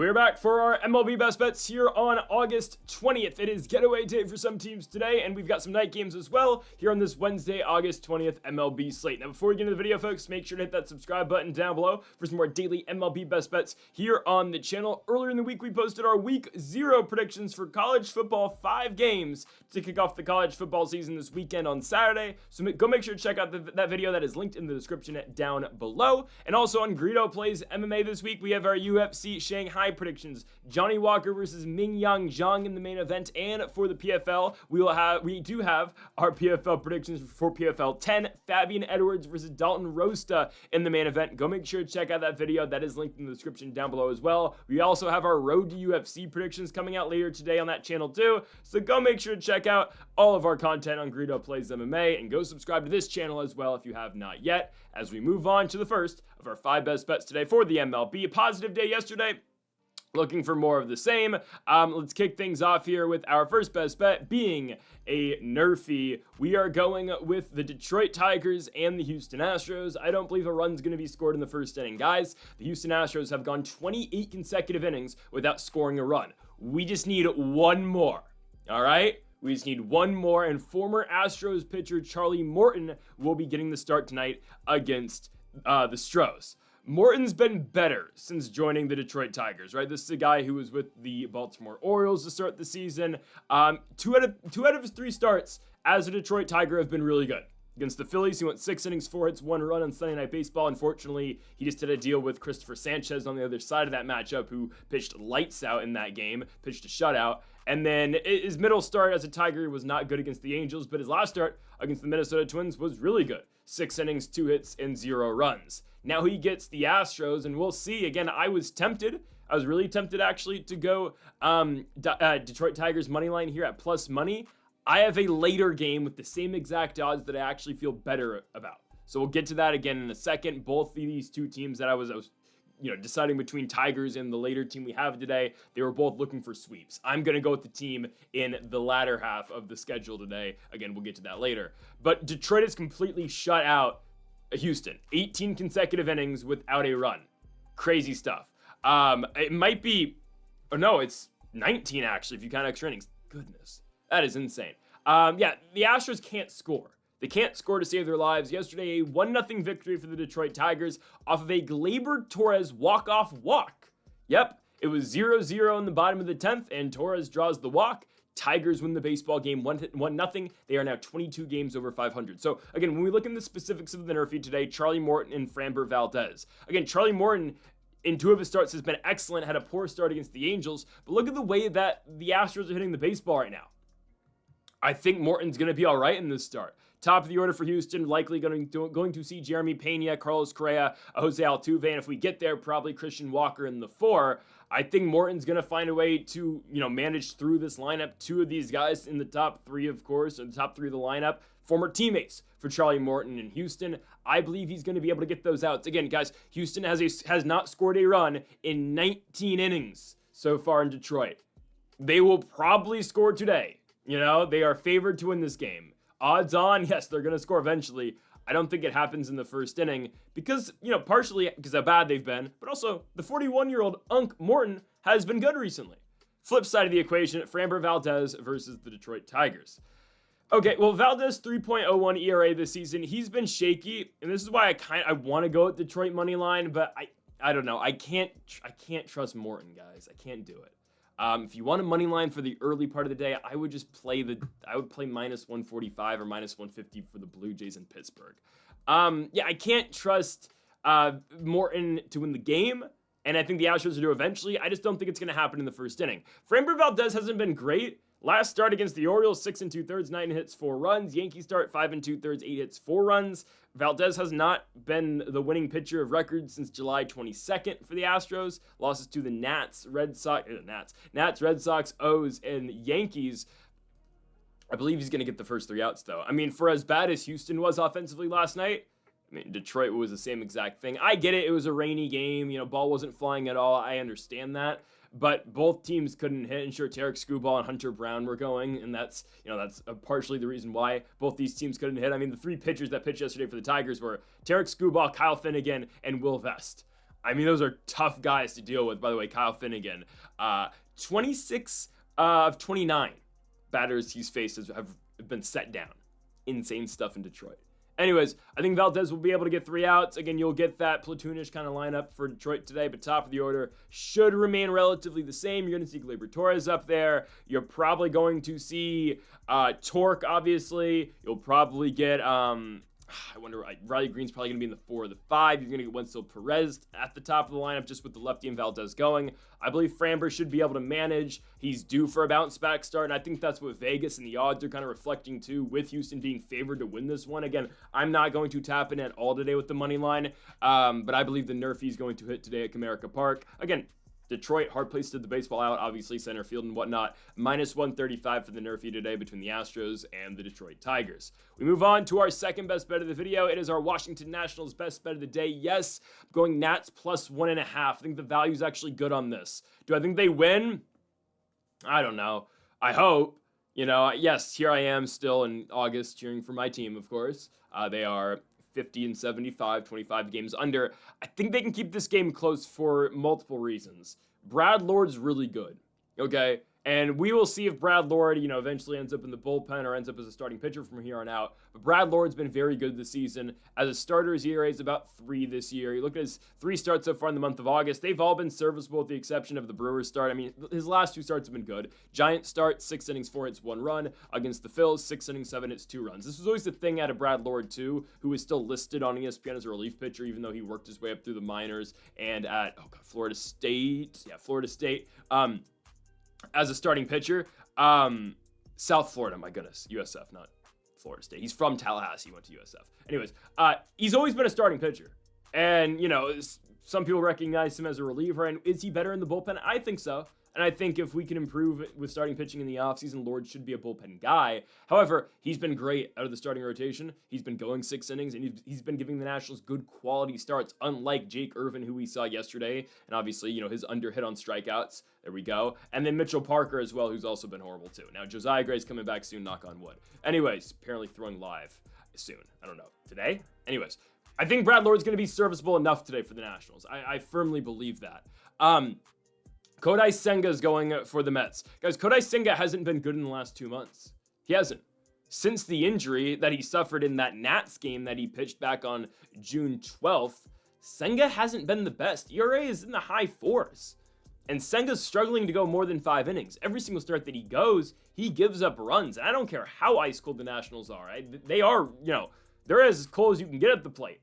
And we're back for our MLB Best Bets here on August 20th. It is getaway day for some teams today, and we've got some night games as well here on this Wednesday, August 20th MLB slate. Now, before we get into the video, folks, make sure to hit that subscribe button down below for some more daily MLB Best Bets here on the channel. Earlier in the week, we posted our Week 0 predictions for college football, 5 games to kick off the college football season this weekend on Saturday. So go make sure to check out that video that is linked in the description down below. And also on Greedo Plays MMA this week, we have our UFC Shanghai predictions. Johnny Walker versus Mingyang Zhang in the main event, and for the PFL, we do have our PFL predictions for PFL 10. Fabian Edwards versus Dalton Rosta in the main event. Go make sure to check out that video. That is linked in the description down below as well. We also have our Road to UFC predictions coming out later today on that channel too. So go make sure to check out all of our content on Greedo Plays MMA, and go subscribe to this channel as well if you have not yet, as we move on to the first of our 5 best bets today for the MLB. A positive day yesterday. Looking for more of the same. Let's kick things off here with our first best bet being a NRFI. We are going with the Detroit Tigers and the Houston Astros. I don't believe a run's going to be scored in the first inning. Guys, the Houston Astros have gone 28 consecutive innings without scoring a run. We just need one more, all right? We just need one more, and former Astros pitcher Charlie Morton will be getting the start tonight against the Stros. Morton's been better since joining the Detroit Tigers, right? This is a guy who was with the Baltimore Orioles to start the season. Two out of his 3 starts as a Detroit Tiger have been really good. Against the Phillies, he went 6 innings, 4 hits, 1 run on Sunday Night Baseball. Unfortunately, he just did a deal with Christopher Sanchez on the other side of that matchup, who pitched lights out in that game, pitched a shutout. And then his middle start as a Tiger was not good against the Angels, but his last start against the Minnesota Twins was really good. 6 innings, 2 hits, and 0 runs. Now he gets the Astros, and we'll see. Again, I was really tempted actually to go Detroit Tigers money line here at plus money. I have a later game with the same exact odds that I actually feel better about. So we'll get to that again in a second. Both of these two teams that I was deciding between Tigers and the later team we have today, they were both looking for sweeps. I'm going to go with the team in the latter half of the schedule today. Again, we'll get to that later. But Detroit has completely shut out Houston. 18 consecutive innings without a run. Crazy stuff. It might be, it's 19 actually if you count extra innings. Goodness, that is insane. The Astros can't score. They can't score to save their lives. Yesterday, a 1-0 victory for the Detroit Tigers off of a Gleyber Torres walk-off walk. Yep, it was 0-0 in the bottom of the 10th, and Torres draws the walk. Tigers win the baseball game 1-0. They are now 22 games over 500. So, again, when we look in the specifics of the NRFI today, Charlie Morton and Framber Valdez. Again, Charlie Morton, in 2 of his starts, has been excellent, had a poor start against the Angels, but look at the way that the Astros are hitting the baseball right now. I think Morton's going to be all right in this start. Top of the order for Houston, likely going to see Jeremy Pena, Carlos Correa, Jose Altuve, and if we get there, probably Christian Walker in the 4. I think Morton's going to find a way to, manage through this lineup. 2 of these guys in the top 3, of course, or the top 3 of the lineup, former teammates for Charlie Morton in Houston. I believe he's going to be able to get those outs. Again, guys, Houston has not scored a run in 19 innings so far in Detroit. They will probably score today. They are favored to win this game. Odds on, yes, they're going to score eventually. I don't think it happens in the first inning because, partially because how bad they've been, but also the 41-year-old Unk Morton has been good recently. Flip side of the equation, Framber Valdez versus the Detroit Tigers. Okay, well, Valdez 3.01 ERA this season. He's been shaky, and this is why I want to go with Detroit money line, but I don't know. I can't trust Morton, guys. I can't do it. If you want a money line for the early part of the day, I would just play minus 145 or minus 150 for the Blue Jays in Pittsburgh. I can't trust Morton to win the game, and I think the Astros will do eventually. I just don't think it's going to happen in the first inning. Framber Valdez hasn't been great. Last start against the Orioles, 6 2/3, 9 hits, 4 runs. Yankee start, 5 2/3, 8 hits, 4 runs. Valdez has not been the winning pitcher of record since July 22nd for the Astros. Losses to the Nats, Red Sox, O's, and Yankees. I believe he's going to get the first 3 outs, though. I mean, for as bad as Houston was offensively last night, Detroit was the same exact thing. I get it. It was a rainy game. Ball wasn't flying at all. I understand that. But both teams couldn't hit, and sure, Tarek Skubal and Hunter Brown were going, and that's partially the reason why both these teams couldn't hit. I mean, the 3 pitchers that pitched yesterday for the Tigers were Tarek Skubal, Kyle Finnegan, and Will Vest. I mean, those are tough guys to deal with. By the way, Kyle Finnegan, 26 of 29 batters he's faced have been set down. Insane stuff in Detroit. Anyways, I think Valdez will be able to get 3 outs. Again, you'll get that platoonish kind of lineup for Detroit today, but top of the order should remain relatively the same. You're going to see Gleyber Torres up there. You're probably going to see Torque, obviously. You'll probably get, I wonder, Riley Green's probably going to be in the 4 or the 5. You're going to get Wenceel Perez at the top of the lineup just with the lefty and Valdez going. I believe Framber should be able to manage. He's due for a bounce back start, and I think that's what Vegas and the odds are kind of reflecting too, with Houston being favored to win this one. Again, I'm not going to tap in at all today with the money line, but I believe the NRFI is going to hit today at Comerica Park. Again, Detroit, hard place to the baseball out, obviously center field and whatnot. Minus 135 for the NRFI today between the Astros and the Detroit Tigers. We move on to our second best bet of the video. It is our Washington Nationals best bet of the day. Yes, I'm going Nats plus 1.5. I think the value is actually good on this. Do I think they win? I don't know. I hope. You know, yes, here I am still in August cheering for my team, of course. They are 50 and 75, 25 games under. I think they can keep this game close for multiple reasons. Brad Lord's really good, okay? And we will see if Brad Lord, eventually ends up in the bullpen or ends up as a starting pitcher from here on out. But Brad Lord's been very good this season. As a starter, his ERA is about 3 this year. You look at his 3 starts so far in the month of August. They've all been serviceable with the exception of the Brewers start. I mean, his last 2 starts have been good. Giants start, 6 innings, 4 hits, 1 run. Against the Phils, 6 innings, 7 hits, 2 runs. This was always the thing out of Brad Lord, too, who is still listed on ESPN as a relief pitcher, even though he worked his way up through the minors and at, Florida State. Yeah, Florida State. As a starting pitcher, South Florida, my goodness, USF, not Florida State. He's from Tallahassee, he went to USF. Anyways, he's always been a starting pitcher. And, some people recognize him as a reliever, and is he better in the bullpen? I think so. And I think if we can improve with starting pitching in the offseason, Lord should be a bullpen guy. However, he's been great out of the starting rotation. He's been going 6 innings, and he's been giving the Nationals good quality starts, unlike Jake Irvin, who we saw yesterday. And obviously, his underhit on strikeouts. There we go. And then Mitchell Parker as well, who's also been horrible too. Now, Josiah Gray's coming back soon, knock on wood. Anyways, apparently throwing live soon. I don't know. Today? Anyways, I think Brad Lord's going to be serviceable enough today for the Nationals. I firmly believe that. Kodai Senga is going for the Mets. Guys, Kodai Senga hasn't been good in the last 2 months. He hasn't. Since the injury that he suffered in that Nats game that he pitched back on June 12th, Senga hasn't been the best. ERA is in the high 4s. And Senga's struggling to go more than 5 innings. Every single start that he goes, he gives up runs. And I don't care how ice cold the Nationals are. They are, they're as cold as you can get at the plate.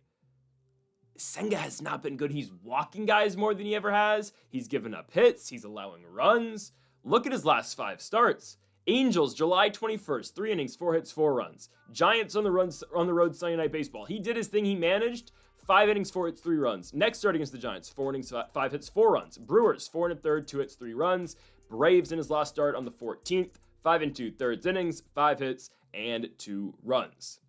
Senga has not been good. He's walking guys more than he ever has. He's given up hits. He's allowing runs. Look at his last 5 starts. Angels, July 21st, 3 innings, 4 hits, 4 runs. Giants on the road Sunday Night Baseball. He did his thing. He managed 5 innings, 4 hits, 3 runs. Next start against the Giants, 4 innings, 5 hits, 4 runs. Brewers, 4 1/3, 2 hits, 3 runs. Braves in his last start on the 14th, 5 2/3 innings, 5 hits, and 2 runs.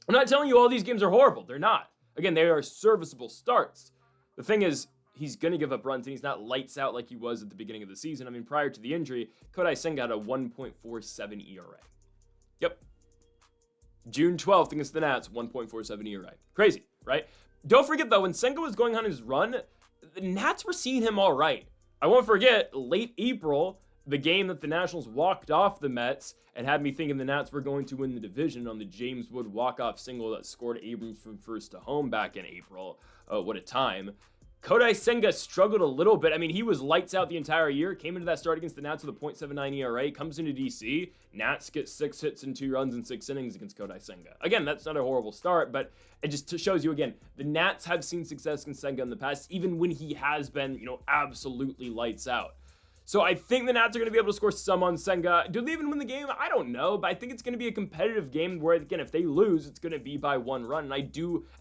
I'm not telling you all these games are horrible. They're not. Again, they are serviceable starts. The thing is, he's going to give up runs, and he's not lights out like he was at the beginning of the season. I mean, prior to the injury, Kodai Senga had a 1.47 ERA. Yep. June 12th against the Nats, 1.47 ERA. Crazy, right? Don't forget, though, when Senga was going on his run, the Nats were seeing him all right. I won't forget, late April, the game that the Nationals walked off the Mets and had me thinking the Nats were going to win the division on the James Wood walk-off single that scored Abrams from first to home back in April. What a time. Kodai Senga struggled a little bit. I mean, he was lights out the entire year, came into that start against the Nats with a .79 ERA, comes into DC, Nats get 6 hits and 2 runs in 6 innings against Kodai Senga. Again, that's not a horrible start, but it just shows you, again, the Nats have seen success against Senga in the past, even when he has been, absolutely lights out. So I think the Nats are going to be able to score some on Senga. Do they even win the game? I don't know, but I think it's going to be a competitive game where, again, if they lose, it's going to be by 1 run. And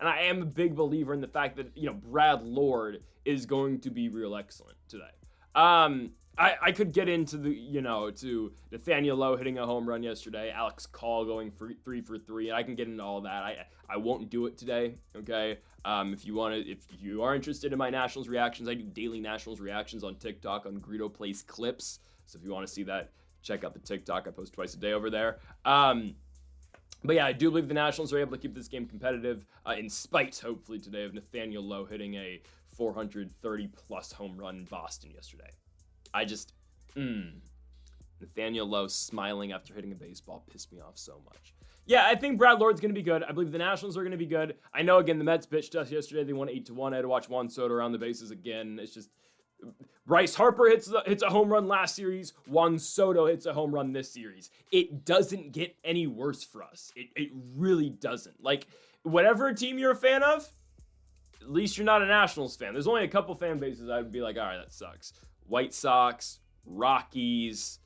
I am a big believer in the fact that, Brad Lord is going to be real excellent today. I could get into to Nathaniel Lowe hitting a home run yesterday, Alex Call going for 3 for 3, and I can get into all that. I won't do it today, okay? If you are interested in my Nationals reactions, I do daily Nationals reactions on TikTok on Greedo Plays Clips. So if you want to see that, check out the TikTok. I post twice a day over there. But yeah, I do believe the Nationals are able to keep this game competitive in spite, hopefully, today of Nathaniel Lowe hitting a 430 plus home run in Boston yesterday. Nathaniel Lowe smiling after hitting a baseball pissed me off so much. Yeah, I think Brad Lord's going to be good. I believe the Nationals are going to be good. I know, again, the Mets bitched us yesterday. They won 8-1. I had to watch Juan Soto around the bases again. It's just, Bryce Harper hits a home run last series. Juan Soto hits a home run this series. It doesn't get any worse for us. It really doesn't. Like, whatever team you're a fan of, at least you're not a Nationals fan. There's only a couple fan bases I would be like, all right, that sucks. White Sox, Rockies.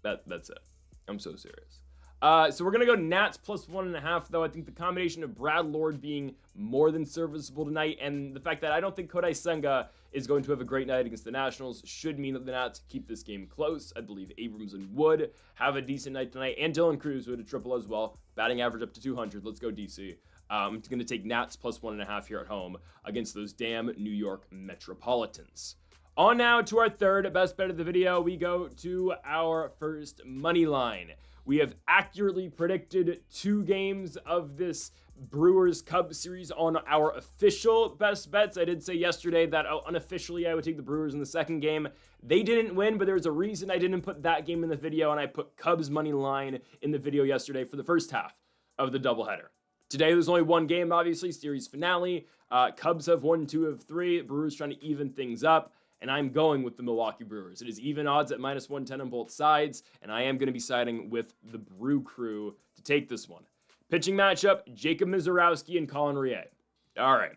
That's it. I'm so serious. So we're going to go Nats plus 1.5, though. I think the combination of Brad Lord being more than serviceable tonight and the fact that I don't think Kodai Senga is going to have a great night against the Nationals should mean that the Nats keep this game close. I believe Abrams and Wood have a decent night tonight, and Dylan Cruz with a triple as well. Batting average up to 200. Let's go DC. I'm going to take Nats plus 1.5 here at home against those damn New York Metropolitans. On now to our third best bet of the video, we go to our first money line. We have accurately predicted 2 games of this Brewers Cubs series on our official best bets. I did say yesterday that unofficially I would take the Brewers in the second game. They didn't win, but there's a reason I didn't put that game in the video, and I put Cubs money line in the video yesterday for the first half of the doubleheader. Today, there's only one game, obviously, series finale. Cubs have won 2 of 3. Brewers trying to even things up. And I'm going with the Milwaukee Brewers. It is even odds at minus 110 on both sides, and I am going to be siding with the Brew Crew to take this one. Pitching matchup, Jacob Mizorowski and Colin Rie. All right.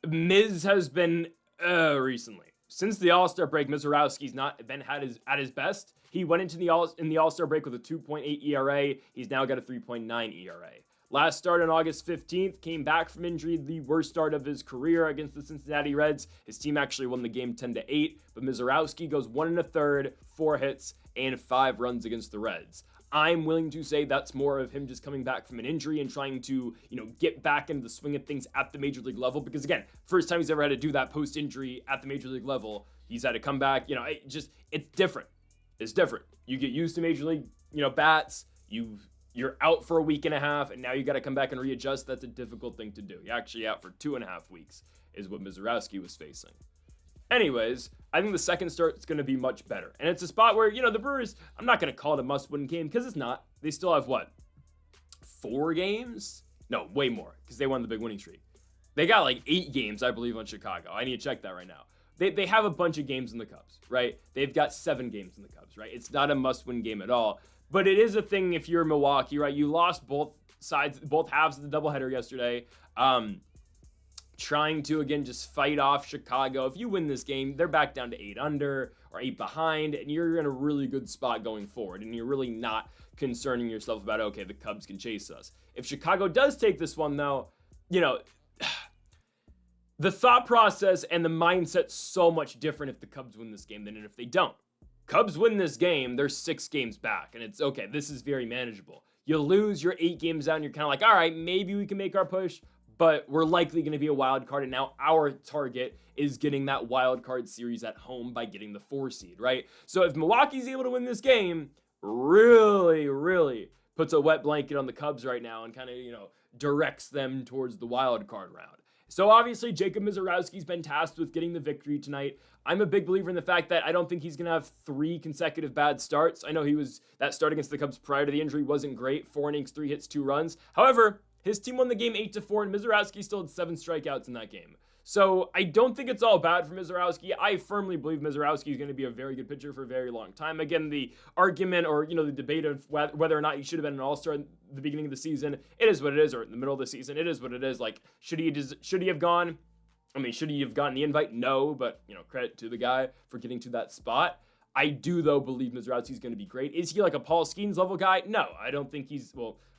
Miz has been, recently. Since the All-Star break, Mizorowski's not been at his best. He went into the All-Star break with a 2.8 ERA. He's now got a 3.9 ERA. Last start on August 15th, came back from injury, the worst start of his career against the Cincinnati Reds. His team actually won the game 10-8, but Mizorowski goes 1 1/3, 4 hits, and 5 runs against the Reds. I'm willing to say that's more of him just coming back from an injury and trying to, get back into the swing of things at the major league level. Because again, first time he's ever had to do that post-injury at the major league level. He's had to come back. It's different. It's different. You get used to major league, bats. You're out for a week and a half, and now you got to come back and readjust. That's a difficult thing to do. You're actually out for 2.5 weeks, is what Mizorowski was facing. Anyways, I think the second start is going to be much better. And it's a spot where, the Brewers, I'm not going to call it a must-win game because it's not. They still have, 4 games? No, way more, because they won the big winning streak. They got 8 games, I believe, on Chicago. I need to check that right now. They have a bunch of games in the Cubs, right? They've got 7 games in the Cubs, right? It's not a must-win game at all. But it is a thing if you're Milwaukee, right? You lost both halves of the doubleheader yesterday. Trying to, again, just fight off Chicago. If you win this game, they're back down to 8 under or 8 behind, and you're in a really good spot going forward. And you're really not concerning yourself about, okay, the Cubs can chase us. If Chicago does take this one, though, the thought process and the mindset's so much different if the Cubs win this game than if they don't. Cubs win this game, they're 6 games back, and it's okay, this is very manageable. You lose, you're 8 games down, you're kind of like, all right, maybe we can make our push, but we're likely going to be a wild card, and now our target is getting that wild card series at home by getting the 4 seed, right? So if Milwaukee's able to win this game, really, really puts a wet blanket on the Cubs right now and kind of, directs them towards the wild card round. So obviously, Jacob Mizorowski's been tasked with getting the victory tonight. I'm a big believer in the fact that I don't think he's going to have 3 consecutive bad starts. I know that start against the Cubs prior to the injury wasn't great. 4 innings, 3 hits, 2 runs. However, his team won the game 8-4, and Mizorowski still had 7 strikeouts in that game. So I don't think it's all bad for Mizorowski. I firmly believe Mizorowski is going to be a very good pitcher for a very long time. Again, the argument or, the debate of whether or not he should have been an all-star at the beginning of the season, it is what it is, or in the middle of the season, it is what it is. Should he have gone? Should he have gotten the invite? No, but, credit to the guy for getting to that spot. I do, though, believe Mizorowski's going to be great. Is he like a Paul Skeens level guy? No, I don't think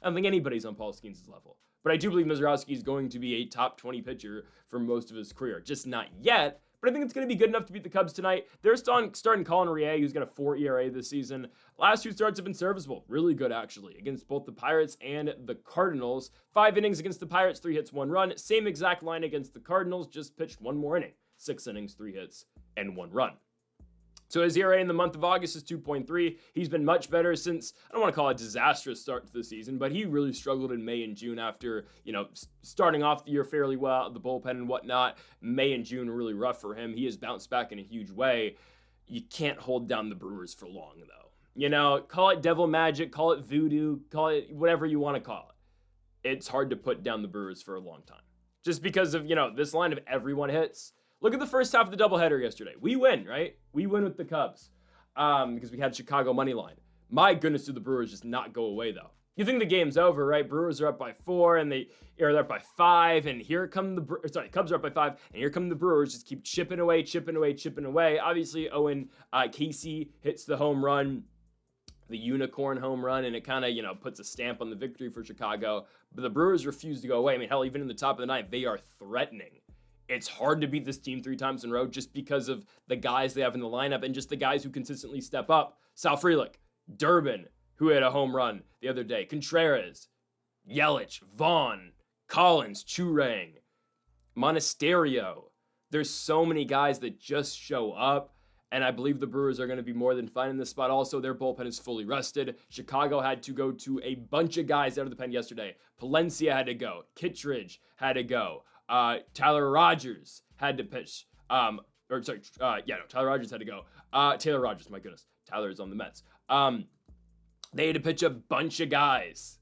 anybody's on Paul Skeens' level. But I do believe Mizorowski is going to be a top 20 pitcher for most of his career. Just not yet, but I think it's going to be good enough to beat the Cubs tonight. They're starting Colin Rie, who's got a 4 ERA this season. Last 2 starts have been serviceable. Really good, actually, against both the Pirates and the Cardinals. 5 innings against the Pirates, 3 hits, 1 run. Same exact line against the Cardinals, just pitched 1 more inning. 6 innings, 3 hits, and 1 run. So his ERA in the month of August is 2.3. He's been much better since, I don't want to call it a disastrous start to the season, but he really struggled in May and June after, starting off the year fairly well, the bullpen and whatnot. May and June were really rough for him. He has bounced back in a huge way. You can't hold down the Brewers for long, though. Call it devil magic, call it voodoo, call it whatever you want to call it. It's hard to put down the Brewers for a long time. Just because of, this line of everyone hits. Look at the first half of the doubleheader yesterday. We win, right? We win with the Cubs because we had Chicago money line. My goodness, do the Brewers just not go away, though? You think the game's over, right? Brewers are up by 4, and they're up by 5, and here come Cubs are up by 5, and here come the Brewers. Just keep chipping away. Obviously, Owen Casey hits the home run, the unicorn home run, and it kind of, puts a stamp on the victory for Chicago. But the Brewers refuse to go away. I mean, hell, even in the top of the ninth, they are threatening. It's hard to beat this team 3 times in a row just because of the guys they have in the lineup and just the guys who consistently step up. Sal Frelick, Durbin, who had a home run the other day, Contreras, Yelich, Vaughn, Collins, Churang, Monasterio. There's so many guys that just show up, and I believe the Brewers are going to be more than fine in this spot. Also, their bullpen is fully rested. Chicago had to go to a bunch of guys out of the pen yesterday. Palencia had to go. Kittredge had to go. Tyler Rogers had to pitch. Tyler Rogers had to go. Taylor Rogers, my goodness. Tyler is on the Mets. They had to pitch a bunch of guys.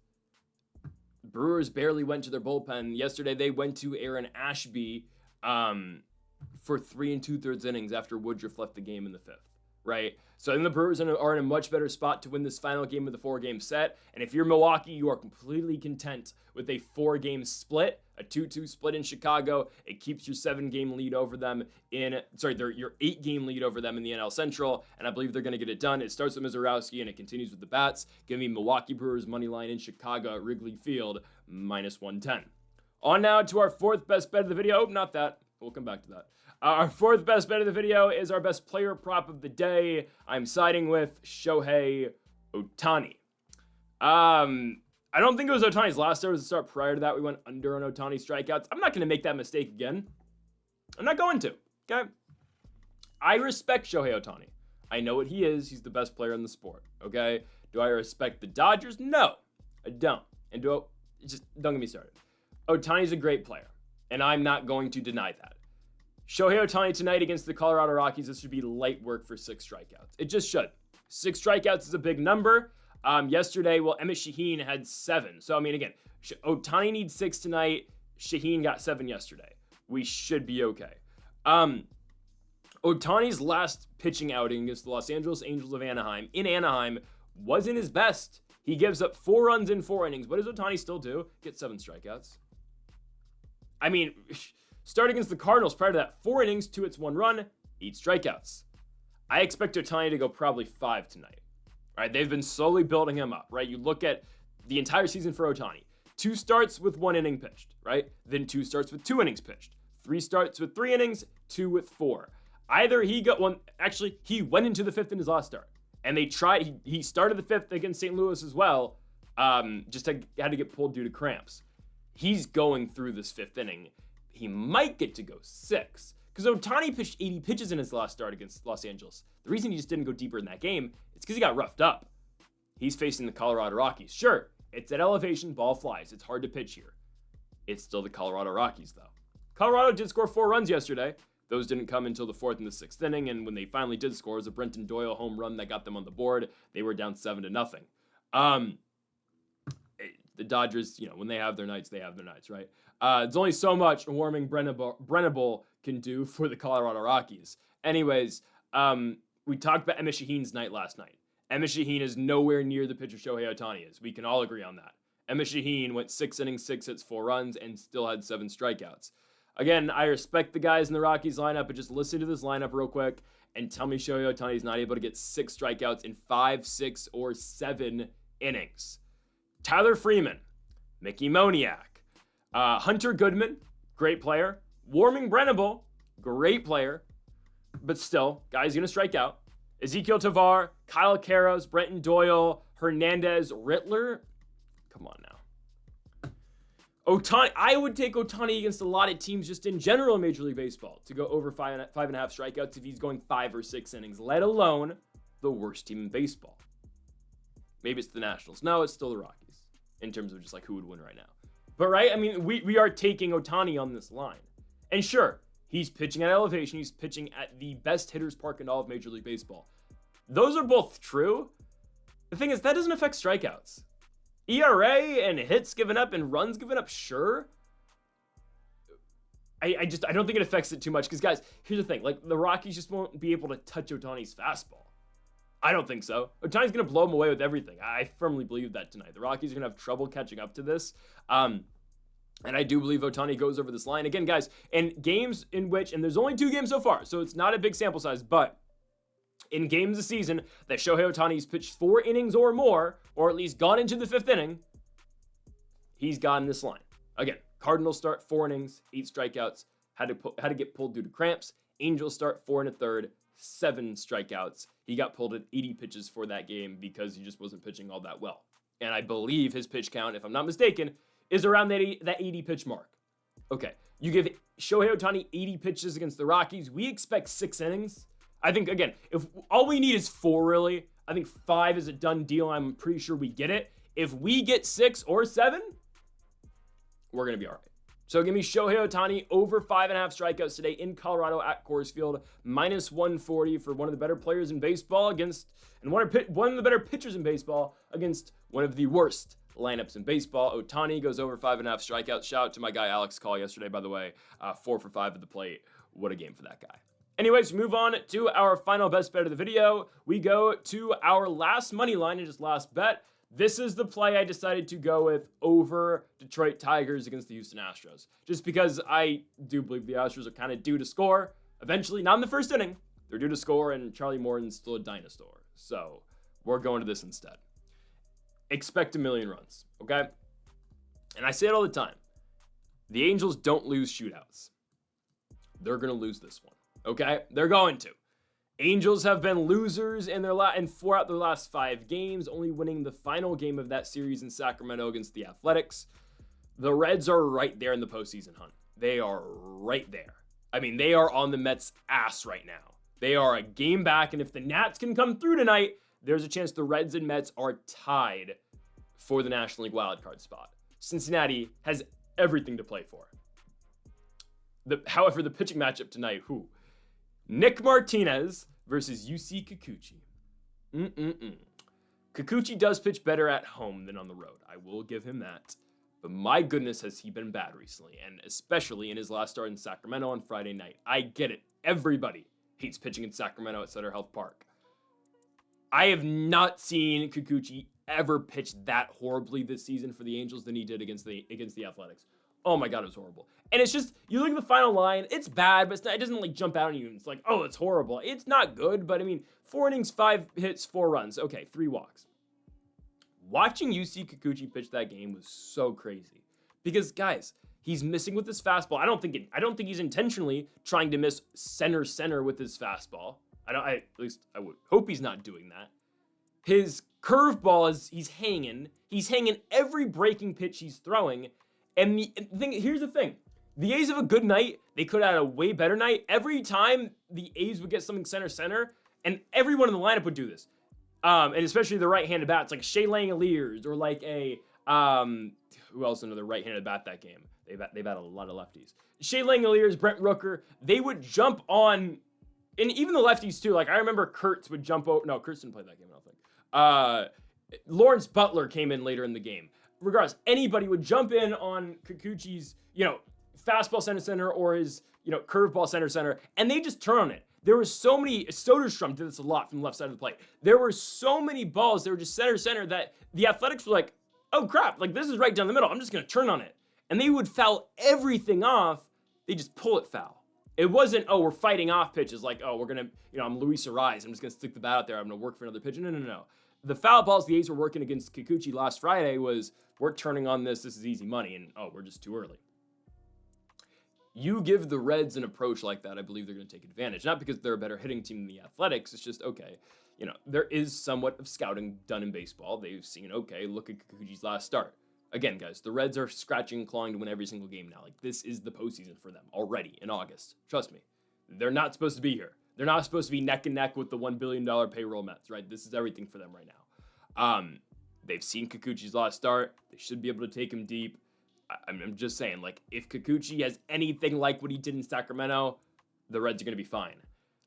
Brewers barely went to their bullpen. Yesterday, they went to Aaron Ashby for 3 2/3 innings after Woodruff left the game in the 5th, right? So I think the Brewers are in a much better spot to win this final game of the 4-game set. And if you're Milwaukee, you are completely content with a 4-game split, a 2-2 split in Chicago. It keeps your 7-game lead over them your 8-game lead over them in the NL Central. And I believe they're going to get it done. It starts with Mizorowski and it continues with the bats. Give me Milwaukee Brewers money line in Chicago at Wrigley Field, -110. On now to our 4th best bet of the video. Oh, not that. We'll come back to that. Our 4th best bet of the video is our best player prop of the day. I'm siding with Shohei Otani. I don't think it was Otani's last start. It was the start prior to that. We went under on Otani strikeouts. I'm not going to make that mistake again. I'm not going to. Okay? I respect Shohei Otani. I know what he is. He's the best player in the sport. Okay? Do I respect the Dodgers? No, I don't. And just don't get me started. Otani's a great player, and I'm not going to deny that. Shohei Otani tonight against the Colorado Rockies, this should be light work for 6 strikeouts. It just should. 6 strikeouts is a big number. Yesterday, Emmett Shaheen had 7. So, I mean, again, Otani needs 6 tonight. Shaheen got 7 yesterday. We should be okay. Otani's last pitching outing against the Los Angeles Angels of Anaheim, in Anaheim, wasn't his best. He gives up 4 runs in 4 innings. What does Otani still do? Get 7 strikeouts. I mean, start against the Cardinals prior to that, 4 innings, 2 hits, 1 run, 8 strikeouts. I expect Otani to go probably 5 tonight. Right? They've been slowly building him up, right? You look at the entire season for Otani. 2 starts with 1 inning pitched, right? Then 2 starts with 2 innings pitched. 3 starts with 3 innings, 2 with 4. Either he got one, actually, he went into the 5th in his last start. And they tried, he started the 5th against St. Louis as well, just had to get pulled due to cramps. He's going through this 5th inning. He might get to go 6. Because Otani pitched 80 pitches in his last start against Los Angeles. The reason he just didn't go deeper in that game is because he got roughed up. He's facing the Colorado Rockies. Sure, it's at elevation, ball flies. It's hard to pitch here. It's still the Colorado Rockies, though. Colorado did score 4 runs yesterday. Those didn't come until the 4th and the 6th inning, and when they finally did score, it was a Brenton Doyle home run that got them on the board. They were down 7-0. The Dodgers, when they have their nights, they have their nights, right? There's only so much warming Brennable can do for the Colorado Rockies. Anyways, we talked about Emmett Shaheen's night last night. Emmett Shaheen is nowhere near the pitcher Shohei Otani is. We can all agree on that. Emmett Shaheen went 6 innings, 6 hits, 4 runs, and still had 7 strikeouts. Again, I respect the guys in the Rockies lineup, but just listen to this lineup real quick and tell me Shohei Otani is not able to get 6 strikeouts in 5, 6, or 7 innings. Tyler Freeman, Mickey Moniak, Hunter Goodman, great player. Warming Brennable, great player. But still, guy's going to strike out. Ezekiel Tovar, Kyle Karros, Brenton Doyle, Hernandez, Rittler. Come on now. Otani, I would take Otani against a lot of teams just in general in Major League Baseball to go over 5.5 strikeouts if he's going 5 or 6 innings, let alone the worst team in baseball. Maybe it's the Nationals. No, it's still the Rockies in terms of just like who would win right now. But right, I mean, we are taking Otani on this line. And sure, he's pitching at elevation. He's pitching at the best hitter's park in all of Major League Baseball. Those are both true. The thing is, that doesn't affect strikeouts. ERA and hits given up and runs given up, sure. I don't think it affects it too much because, guys, here's the thing. Like, the Rockies just won't be able to touch Otani's fastball. I don't think so. Otani's going to blow him away with everything. I firmly believe that tonight. The Rockies are going to have trouble catching up to this. And I do believe Otani goes over this line. Again, guys, in games in which, and there's only 2 games so far, so it's not a big sample size, but in games this season that Shohei Otani's pitched 4 innings or more, or at least gone into the 5th inning, he's gotten this line. Again, Cardinals start 4 innings, 8 strikeouts, had to get pulled due to cramps. Angels start 4 1/3, 7 strikeouts. He got pulled at 80 pitches for that game because he just wasn't pitching all that well. And I believe his pitch count, if I'm not mistaken, is around that 80 pitch mark. Okay, you give Shohei Otani 80 pitches against the Rockies. We expect 6 innings. I think, again, if all we need is 4, really, I think 5 is a done deal. I'm pretty sure we get it. If we get 6 or 7, we're going to be all right. So give me Shohei Otani over 5.5 strikeouts today in Colorado at Coors Field, minus 140 for one of the better players in baseball against, and one of the better pitchers in baseball against one of the worst lineups in baseball. Otani goes over 5.5 strikeouts. Shout out to my guy Alex Call yesterday, by the way, 4 for 5 at the plate. What a game for that guy. Anyways, move on to our final best bet of the video. We go to our last money line and just last bet. This is the play I decided to go with over Detroit Tigers against the Houston Astros. Just because I do believe the Astros are kind of due to score. Eventually, not in the first inning. They're due to score, and Charlie Morton's still a dinosaur. So, we're going to this instead. Expect 1 million runs, okay? And I say it all the time. The Angels don't lose shootouts. They're going to lose this one. Okay, they're going to. Angels have been losers in 4 out their last 5 games, only winning the final game of that series in Sacramento against the Athletics. The Reds are right there in the postseason hunt. They are right there. I mean, they are on the Mets' ass right now. They are a game back, and if the Nats can come through tonight, there's a chance the Reds and Mets are tied for the National League wildcard spot. Cincinnati has everything to play for. However, the pitching matchup tonight, Nick Martinez versus UC Kikuchi. Kikuchi does pitch better at home than on the road. I will give him that. But my goodness, has he been bad recently, and especially in his last start in Sacramento on Friday night. I get it. Everybody hates pitching in Sacramento at Sutter Health Park. I have not seen Kikuchi ever pitch that horribly this season for the Angels than he did against the Athletics. Oh my God, it was horrible. And it's just, you look at the final line, it's bad, but it doesn't like jump out on you. It's like, oh, it's horrible. It's not good, but I mean, 4 innings, 5 hits, 4 runs. Okay, 3 walks. Watching UC Kikuchi pitch that game was so crazy. Because, guys, he's missing with his fastball. I don't think he's intentionally trying to miss center with his fastball. At least I would hope he's not doing that. His curveball is, he's hanging every breaking pitch he's throwing. And here's the thing. The A's have a good night. They could have had a way better night. Every time the A's would get something center, and everyone in the lineup would do this. And especially the right-handed bats, like Shea Langoliers or like who else another right-handed bat that game? They've had a lot of lefties. Shea Langoliers, Brent Rooker, they would jump on, and even the lefties too. Like I remember Kurtz would jump over. No, Kurtz didn't play that game, I don't think. Lawrence Butler came in later in the game. Regardless, anybody would jump in on Kikuchi's, fastball center or his, curveball center, and they just turn on it. There were so many, Soderstrom did this a lot from the left side of the plate. There were so many balls that were just center that the Athletics were like, oh crap, like this is right down the middle. I'm just going to turn on it. And they would foul everything off. They just pull it foul. It wasn't, oh, we're fighting off pitches like, oh, we're going to, I'm Luis Ariz. I'm just going to stick the bat out there. I'm going to work for another pitch. No. The foul balls the A's were working against Kikuchi last Friday was, we're turning on this. This is easy money. And, oh, we're just too early. You give the Reds an approach like that, I believe they're going to take advantage. Not because they're a better hitting team than the Athletics. It's just, okay, there is somewhat of scouting done in baseball. They've seen, okay, look at Kikuchi's last start. Again, guys, the Reds are scratching and clawing to win every single game now. Like, this is the postseason for them already in August. Trust me. They're not supposed to be here. They're not supposed to be neck and neck with the $1 billion payroll Mets, right? This is everything for them right now. They've seen Kikuchi's last start. They should be able to take him deep. I'm just saying, like, if Kikuchi has anything like what he did in Sacramento, the Reds are going to be fine.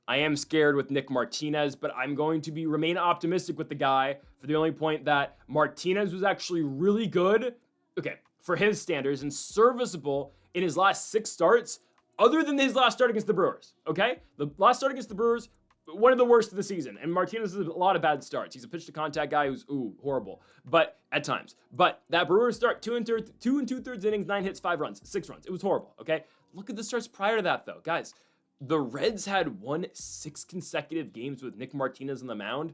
I am scared with Nick Martinez, but I'm going to remain optimistic with the guy for the only point that Martinez was actually really good, okay, for his standards, and serviceable in his last 6 starts, other than his last start against the Brewers, okay? The last start against the Brewers, one of the worst of the season, and Martinez has a lot of bad starts. He's a pitch-to-contact guy who's, horrible, but at times. But that Brewers start, 2 2/3 innings, 9 hits, 5 runs, 6 runs. It was horrible, okay? Look at the starts prior to that, though. Guys, the Reds had won 6 consecutive games with Nick Martinez on the mound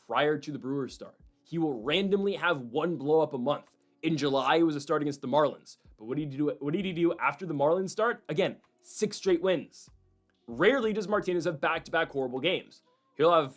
prior to the Brewers start. He will randomly have 1 blow-up a month. In July, it was a start against the Marlins. But what did he do after the Marlins start? Again, 6 straight wins. Rarely does Martinez have back-to-back horrible games. He'll have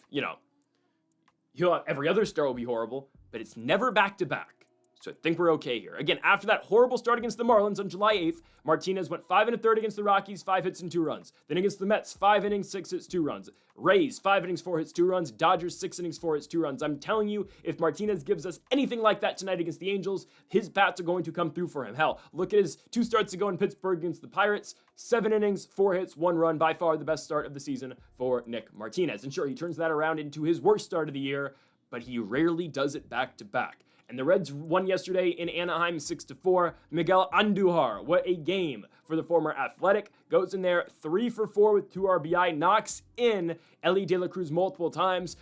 every other start will be horrible, but it's never back-to-back. So I think we're okay here. Again, after that horrible start against the Marlins on July 8th, Martinez went 5 1/3 against the Rockies, 5 hits and 2 runs. Then against the Mets, 5 innings, 6 hits, 2 runs. Rays, 5 innings, 4 hits, 2 runs. Dodgers, 6 innings, 4 hits, 2 runs. I'm telling you, if Martinez gives us anything like that tonight against the Angels, his bats are going to come through for him. Hell, look at his 2 starts ago in Pittsburgh against the Pirates. 7 innings, 4 hits, 1 run. By far the best start of the season for Nick Martinez. And sure, he turns that around into his worst start of the year, but he rarely does it back-to-back. And the Reds won yesterday in Anaheim 6-4. Miguel Andujar, what a game for the former Athletic. Goes in there 3 for 4 with 2 RBI. Knocks in Elly De La Cruz multiple times.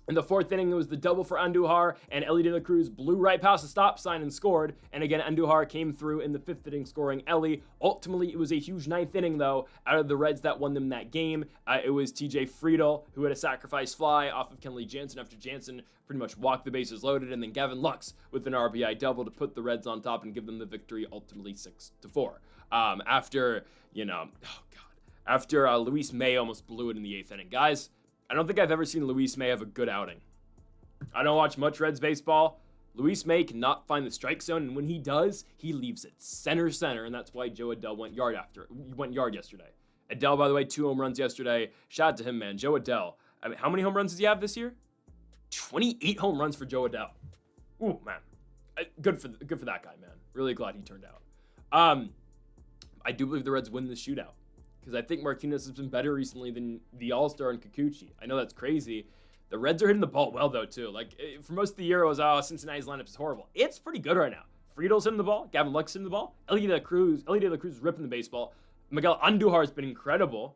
In the 4th inning, it was the double for Andujar, and Elly De La Cruz blew right past the stop sign and scored. And again, Andujar came through in the 5th inning, scoring Elly. Ultimately, it was a huge 9th inning, though, out of the Reds that won them that game. It was TJ Friedel who had a sacrifice fly off of Kenley Jansen after Jansen pretty much walked the bases loaded, and then Gavin Lux with an RBI double to put the Reds on top and give them the victory, ultimately 6-4. After Luis May almost blew it in the 8th inning. Guys, I don't think I've ever seen Luis May have a good outing. I don't watch much Reds baseball. Luis May cannot find the strike zone, and when he does, he leaves it center, and that's why Joe Adell went yard yesterday. Adell, by the way, 2 home runs yesterday. Shout out to him, man. Joe Adell. I mean, how many home runs does he have this year? 28 home runs for Joe Adell. Ooh, man. Good for that guy, man. Really glad he turned out. I do believe the Reds win this shootout, because I think Martinez has been better recently than the All-Star and Kikuchi. I know that's crazy. The Reds are hitting the ball well, though, too. Like, for most of the year, it was, Cincinnati's lineup is horrible. It's pretty good right now. Friedel's hitting the ball. Gavin Lux hitting the ball. Elly De La Cruz is ripping the baseball. Miguel Andujar has been incredible.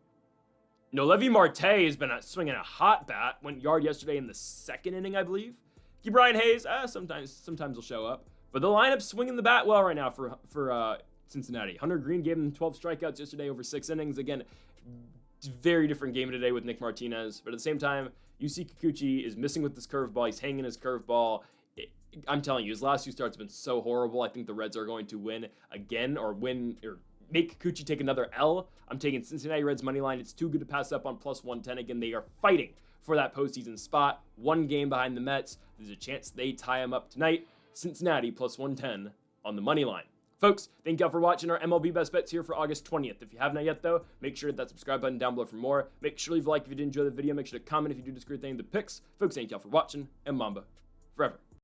Mlb Marte has been swinging a hot bat. Went yard yesterday in the 2nd inning, I believe. Brian Hayes, sometimes he'll show up. But the lineup's swinging the bat well right now for Cincinnati. Hunter Green gave them 12 strikeouts yesterday over 6 innings. Again, very different game today with Nick Martinez. But at the same time, you see Kikuchi is missing with this curveball. He's hanging his curveball. I'm telling you, his last 2 starts have been so horrible. I think the Reds are going to win again, or make Kikuchi take another L. I'm taking Cincinnati Reds money line. It's too good to pass up on +110. Again, they are fighting for that postseason spot. 1 game behind the Mets. There's a chance they tie them up tonight. Cincinnati +110 on the money line. Folks, thank y'all for watching our MLB Best Bets here for August 20th. If you have not yet, though, make sure to hit that subscribe button down below for more. Make sure to leave a like if you did enjoy the video. Make sure to comment if you do disagree with any of the picks. Folks, thank y'all for watching, and Mamba forever.